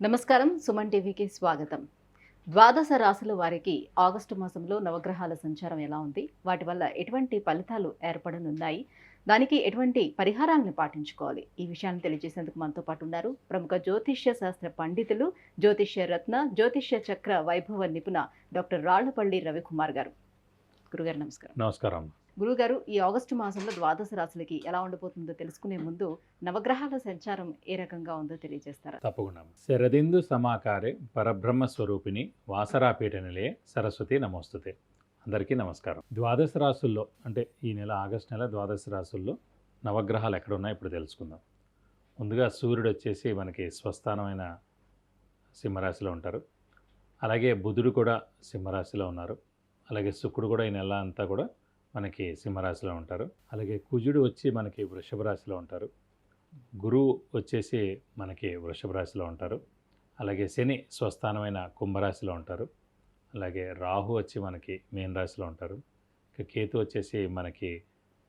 నమస్కారం. సుమన్ టీవీకి స్వాగతం. ద్వాదశ రాశుల వారికి ఆగస్టు మాసంలో నవగ్రహాల సంచారం ఎలా ఉంది? వాటి వల్ల ఎటువంటి ఫలితాలు ఏర్పడనున్నాయి? దానికి ఎటువంటి పరిహారాలను పాటించుకోవాలి? ఈ విషయాన్ని తెలియజేసేందుకు మనతో పాటు ఉన్నారు ప్రముఖ జ్యోతిష్య శాస్త్ర పండితులు, జ్యోతిష్య రత్న, జ్యోతిష్య చక్ర వైభవ నిపుణ డాక్టర్ రాళ్లపల్లి రవికుమార్ గారు. గురుగారు నమస్కారం. నమస్కారం. గురుగారు, ఈ ఆగస్టు మాసంలో ద్వాదశ రాశులకి ఎలా ఉండబోతుందో తెలుసుకునే ముందు నవగ్రహాల సంచారం ఏ రకంగా ఉందో తెలియజేస్తారా? తప్పకుండా. శరదిందు సమాకారే పరబ్రహ్మ స్వరూపిణి వాసరాపీఠ నిలయే సరస్వతి నమోస్తుతే. అందరికీ నమస్కారం. ద్వాదశ రాశుల్లో అంటే ఈ నెల ఆగస్టు నెల ద్వాదశ రాశుల్లో నవగ్రహాలు ఎక్కడ ఉన్నాయో ఇప్పుడు తెలుసుకుందాం. ముందుగా సూర్యుడు వచ్చేసి మనకి స్వస్థానమైన సింహరాశిలో ఉంటారు. అలాగే బుధుడు కూడా సింహరాశిలో ఉన్నారు. అలాగే శుక్రుడు కూడా ఈ నెల అంతా కూడా మనకి సింహరాశిలో ఉంటారు. అలాగే కుజుడు వచ్చి మనకి వృషభ రాశిలో ఉంటారు. గురువు వచ్చేసి మనకి వృషభ రాశిలో ఉంటారు. అలాగే శని స్వస్థానమైన కుంభరాశిలో ఉంటారు. అలాగే రాహు వచ్చి మనకి మీన రాశిలో ఉంటారు. ఇక కేతు వచ్చేసి మనకి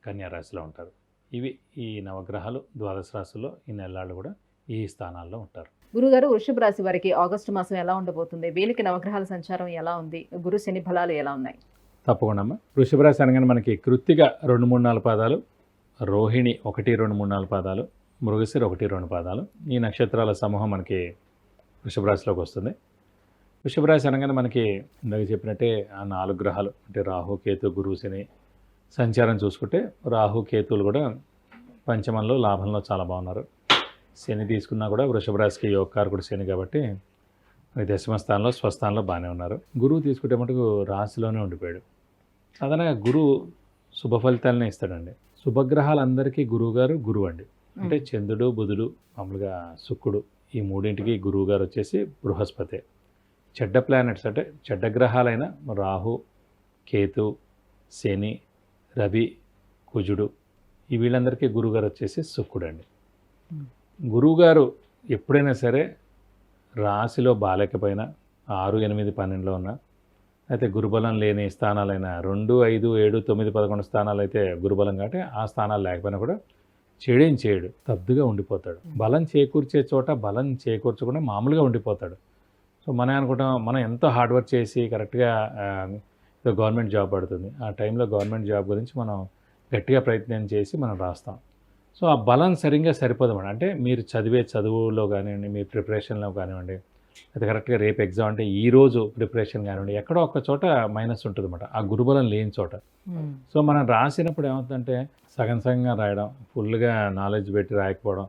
కన్యా రాశిలో ఉంటారు. ఇవి ఈ నవగ్రహాలు ద్వాదశ రాశుల్లో ఈ నెలలు కూడా ఈ స్థానాల్లో ఉంటారు. గురుగారు, వృషభ రాశి వారికి ఆగస్టు మాసం ఎలా ఉండబోతుంది? వీళ్ళకి నవగ్రహాల సంచారం ఎలా ఉంది? గురు శని ఫలాలు ఎలా ఉన్నాయి? తప్పకుండా అమ్మ. వృషభ రాశి అనగానే మనకి కృత్తిక 2, 3, 4 పాదాలు, రోహిణి 1, 2, 3, 4 పాదాలు, మృగశిర 1, 2 పాదాలు, ఈ నక్షత్రాల సమూహం మనకి వృషభ రాశిలోకి వస్తుంది. వృషభ రాశి అనగానే మనకి ఇందాక చెప్పినట్టే ఆ 4 గ్రహాలు అంటే రాహు, కేతు, గురువు, శని సంచారం చూసుకుంటే రాహు, కేతువులు కూడా పంచమంలో లాభంలో చాలా బాగున్నారు. శని తీసుకున్నా కూడా వృషభ రాశికి యోగకారకుడు శని కాబట్టి దశమ స్థానంలో స్వస్థానంలో బాగానే ఉన్నారు. గురువు తీసుకుంటే మటుకు రాశిలోనే ఉండిపోయాడు. సాధారణంగా గురువు శుభ ఫలితాలనే ఇస్తాడండి. శుభగ్రహాలందరికీ గురువుగారు గురువు అండి. అంటే చంద్రుడు, బుధుడు, మామూలుగా శుక్రుడు, ఈ మూడింటికి గురువు గారు వచ్చేసి బృహస్పతి. చెడ్డ ప్లానెట్స్ అంటే చెడ్డ గ్రహాలైన రాహు, కేతు, శని, రవి, కుజుడు, ఈ వీళ్ళందరికీ గురువుగారు వచ్చేసి శుక్రుడు అండి. గురువుగారు ఎప్పుడైనా సరే రాశిలో బాలేకపోయినా 6, 8, 12లో ఉన్న అయితే గురుబలం లేని స్థానాలైన 2, 5, 7, 9, 11 స్థానాలు అయితే గురుబలం కాబట్టి ఆ స్థానాలు లేకపోయినా కూడా చెడేం చేయడు, స్తబ్దుగా ఉండిపోతాడు. బలం చేకూర్చే చోట బలం చేకూర్చకుండా మామూలుగా ఉండిపోతాడు. సో మనం అనుకుంటాం మనం ఎంతో హార్డ్ వర్క్ చేసి కరెక్ట్గా గవర్నమెంట్ జాబ్ పడుతుంది, ఆ టైంలో గవర్నమెంట్ జాబ్ గురించి మనం గట్టిగా ప్రయత్నం చేసి మనం రాస్తాం. సో ఆ బలం సరిగ్గా సరిపోదన్నమాట. అంటే మీరు చదివే చదువులో కానివ్వండి, మీ ప్రిపరేషన్లో కానివ్వండి, అది కరెక్ట్గా రేపు ఎగ్జామ్ అంటే ఈరోజు ప్రిపరేషన్ కానివ్వండి, ఎక్కడో ఒక చోట మైనస్ ఉంటుంది అన్నమాట, ఆ గురుబలం లేని చోట. సో మనం రాసినప్పుడు ఏమవుతుందంటే సగం సగంగా రాయడం, ఫుల్గా నాలెడ్జ్ పెట్టి రాయకపోవడం,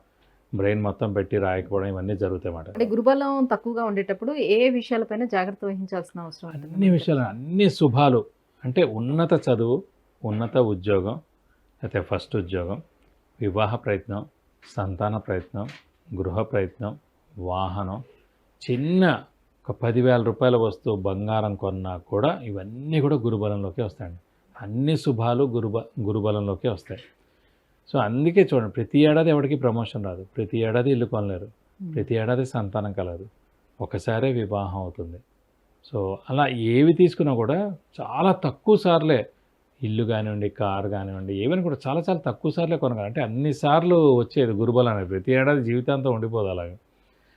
బ్రెయిన్ మొత్తం పెట్టి రాయకపోవడం, ఇవన్నీ జరుగుతాయి అన్నమాట. అంటే గురుబలం తక్కువగా ఉండేటప్పుడు ఏ విషయాలపైన జాగ్రత్త వహించాల్సిన అవసరం ఉంటుంది? అన్ని విషయాలు, అన్ని శుభాలు అంటే ఉన్నత చదువు, ఉన్నత ఉద్యోగం, అయితే ఫస్ట్ ఉద్యోగం, వివాహ ప్రయత్నం, సంతాన ప్రయత్నం, గృహ ప్రయత్నం, వాహనం, చిన్న ఒక 10,000 రూపాయల వస్తువు బంగారం కొన్నా కూడా ఇవన్నీ కూడా గురుబలంలోకి వస్తాయండి. అన్ని శుభాలు గురుబలంలోకి వస్తాయి. సో అందుకే చూడండి, ప్రతి ఏడాది ఎవరికి ప్రమోషన్ రాదు, ప్రతి ఏడాది ఇల్లు కొనలేరు, ప్రతి ఏడాది సంతానం కలదు, ఒకసారే వివాహం అవుతుంది. సో అలా ఏవి తీసుకున్నా కూడా చాలా తక్కువ సార్లే ఇల్లు కానివ్వండి, కారు కానివ్వండి, ఏమైనా కూడా చాలా చాలా తక్కువ సార్లే కొనగలరు. అంటే అన్నిసార్లు వచ్చేది గురుబలం అనేది, ప్రతి ఏడాది జీవితాంతం ఉండిపోదు అలాగే.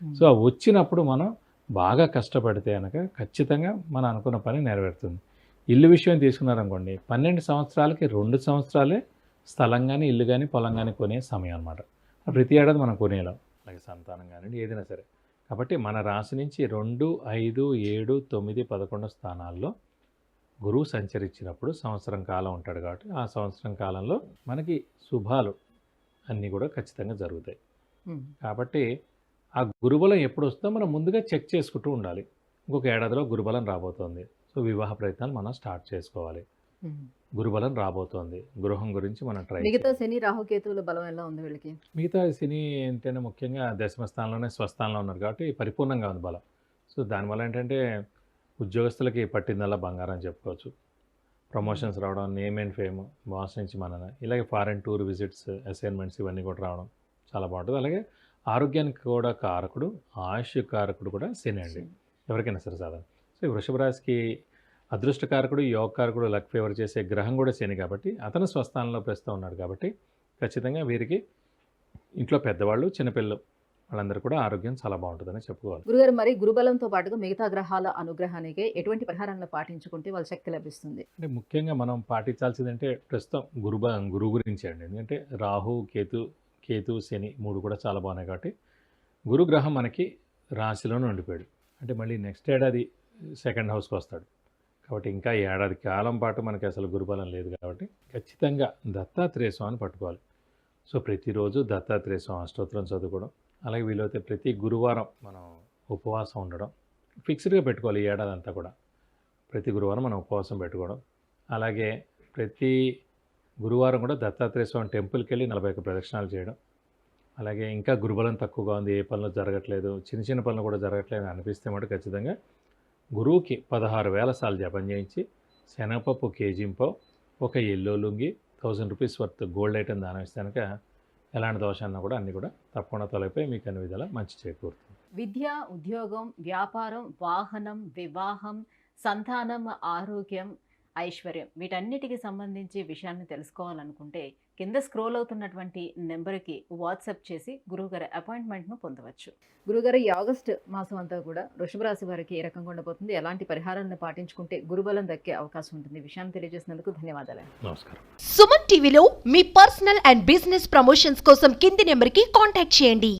సో వచ్చినప్పుడు మనం బాగా కష్టపడితే కనుక ఖచ్చితంగా మనం అనుకున్న పని నెరవేరుతుంది. ఇల్లు విషయం తీసుకున్నారనుకోండి, 12 సంవత్సరాలకి 2 సంవత్సరాలే స్థలం కానీ, ఇల్లు కానీ, పొలం కానీ కొనే సమయం అనమాట. ప్రతి ఏడాది మనం కొనేలాం. అలాగే సంతానం కానివ్వండి, ఏదైనా సరే. కాబట్టి మన రాశి నుంచి 2, 5, 7, 9, 11 స్థానాల్లో గురువు సంచరించినప్పుడు సంవత్సరం కాలం ఉంటాడు కాబట్టి ఆ సంవత్సరం కాలంలో మనకి శుభాలు అన్నీ కూడా ఖచ్చితంగా జరుగుతాయి. కాబట్టి ఆ గురుబలం ఎప్పుడు వస్తుందో మనం ముందుగా చెక్ చేసుకుంటూ ఉండాలి. ఇంకొక ఏడాదిలో గురుబలం రాబోతోంది, సో వివాహ ప్రయత్నాలు మనం స్టార్ట్ చేసుకోవాలి. గురుబలం రాబోతోంది, గృహం గురించి మనం ట్రై. మిగతా శని, రాహు, కేతువుల బలం ఎలా ఉంది వీళ్ళకి? మిగతా శని ఏంటంటే ముఖ్యంగా దశమ స్థానంలోనే స్వస్థానంలో ఉన్నారు కాబట్టి పరిపూర్ణంగా ఉంది బలం. సో దానివల్ల ఏంటంటే ఉద్యోగస్తులకి పట్టిందల్లా బంగారం చెప్పుకోవచ్చు. ప్రమోషన్స్ రావడం, నేమ్ అండ్ ఫేమ్, బాస్ నుంచి మన ఇలాగే ఫారెన్ టూర్ విజిట్స్, అసైన్మెంట్స్ ఇవన్నీ కూడా రావడం చాలా బాగుంటుంది. అలాగే ఆరోగ్యానికి కూడా కారకుడు, ఆయుష్ కారకుడు కూడా శని అండి, ఎవరికైనా సరే సాధారణ. సో ఈ వృషభ రాశికి అదృష్టకారకుడు, యోగకారకుడు, లక్ ఫేవర్ చేసే గ్రహం కూడా శని కాబట్టి అతను స్వస్థానంలో ప్రస్తుతం ఉన్నాడు కాబట్టి ఖచ్చితంగా వీరికి ఇంట్లో పెద్దవాళ్ళు, చిన్నపిల్లలు వాళ్ళందరూ కూడా ఆరోగ్యం చాలా బాగుంటుందని చెప్పుకోవాలి. గురుగారు, మరి గురుబలంతో పాటుగా మిగతా గ్రహాల అనుగ్రహానికి ఎటువంటి పరిహారాలను పాటించుకుంటే వాళ్ళ శక్తి లభిస్తుంది? అంటే ముఖ్యంగా మనం పాటించాల్సిందంటే ప్రస్తుతం గురువు గురించి అండి. ఎందుకంటే రాహు, కేతు, శని 3 కూడా చాలా బాగున్నాయి కాబట్టి గురుగ్రహం మనకి రాశిలోనే ఉండిపోయాడు. అంటే మళ్ళీ నెక్స్ట్ ఏడాది సెకండ్ హౌస్కి వస్తాడు కాబట్టి ఇంకా ఏడాది కాలం పాటు మనకి అసలు గురుబలం లేదు కాబట్టి ఖచ్చితంగా దత్తాత్రేయ స్వామిని పట్టుకోవాలి. సో ప్రతిరోజు దత్తాత్రేయ స్వామి అష్టోత్తరం చదువుకోవడం, అలాగే వీలైతే ప్రతి గురువారం మనం ఉపవాసం ఉండడం ఫిక్స్డ్గా పెట్టుకోవాలి. ఈ ఏడాది అంతా కూడా ప్రతి గురువారం మనం ఉపవాసం పెట్టుకోవడం, అలాగే ప్రతి గురువారం కూడా దత్తాత్రేయ స్వామి టెంపుల్కి వెళ్ళి 41 ప్రదక్షిణాలు చేయడం, అలాగే ఇంకా గురుబలం తక్కువగా ఉంది, ఏ పనులు జరగట్లేదు, చిన్న చిన్న పనులు కూడా జరగట్లేదు అనిపిస్తే మటు ఖచ్చితంగా గురువుకి 16,000 సార్లు జపం చేయించి శనగపప్పు కేజీంపావు, ఒక yellow lungi, 1000 rupees worth gold item దానం ఇస్తే కనుక ఎలాంటి దోషాలన్నా కూడా అన్నీ కూడా తప్పకుండా తొలగిపోయి మీకు అన్ని విధాలా మంచి చేకూరుతుంది. విద్య, ఉద్యోగం, వ్యాపారం, వాహనం, వివాహం, సంతానం, ఆరోగ్యం, ఐశ్వర్యం వీటన్నిటికి సంబంధించి విషయాన్ని తెలుసుకోవాలనుకుంటే కింద స్క్రోల్ అవుతున్నటువంటి నెంబర్కి వాట్సాప్ చేసి గురువుగారి అపాయింట్మెంట్ను పొందవచ్చు. గురుగారు, ఈ ఆగస్టు మాసం అంతా కూడా వృషభ రాశి వారికి ఏ రకంగా ఉండబోతుంది, ఎలాంటి పరిహారాలను పాటించుకుంటే గురుబలం దక్కే అవకాశం ఉంటుంది, ఈ విషయాన్ని తెలియజేసినందుకు ధన్యవాదాలు. నమస్కారం. సుమన్ టీవీలో మీ పర్సనల్ అండ్ బిజినెస్ ప్రమోషన్స్ కోసం కింది నెంబర్కి కాంటాక్ట్ చేయండి.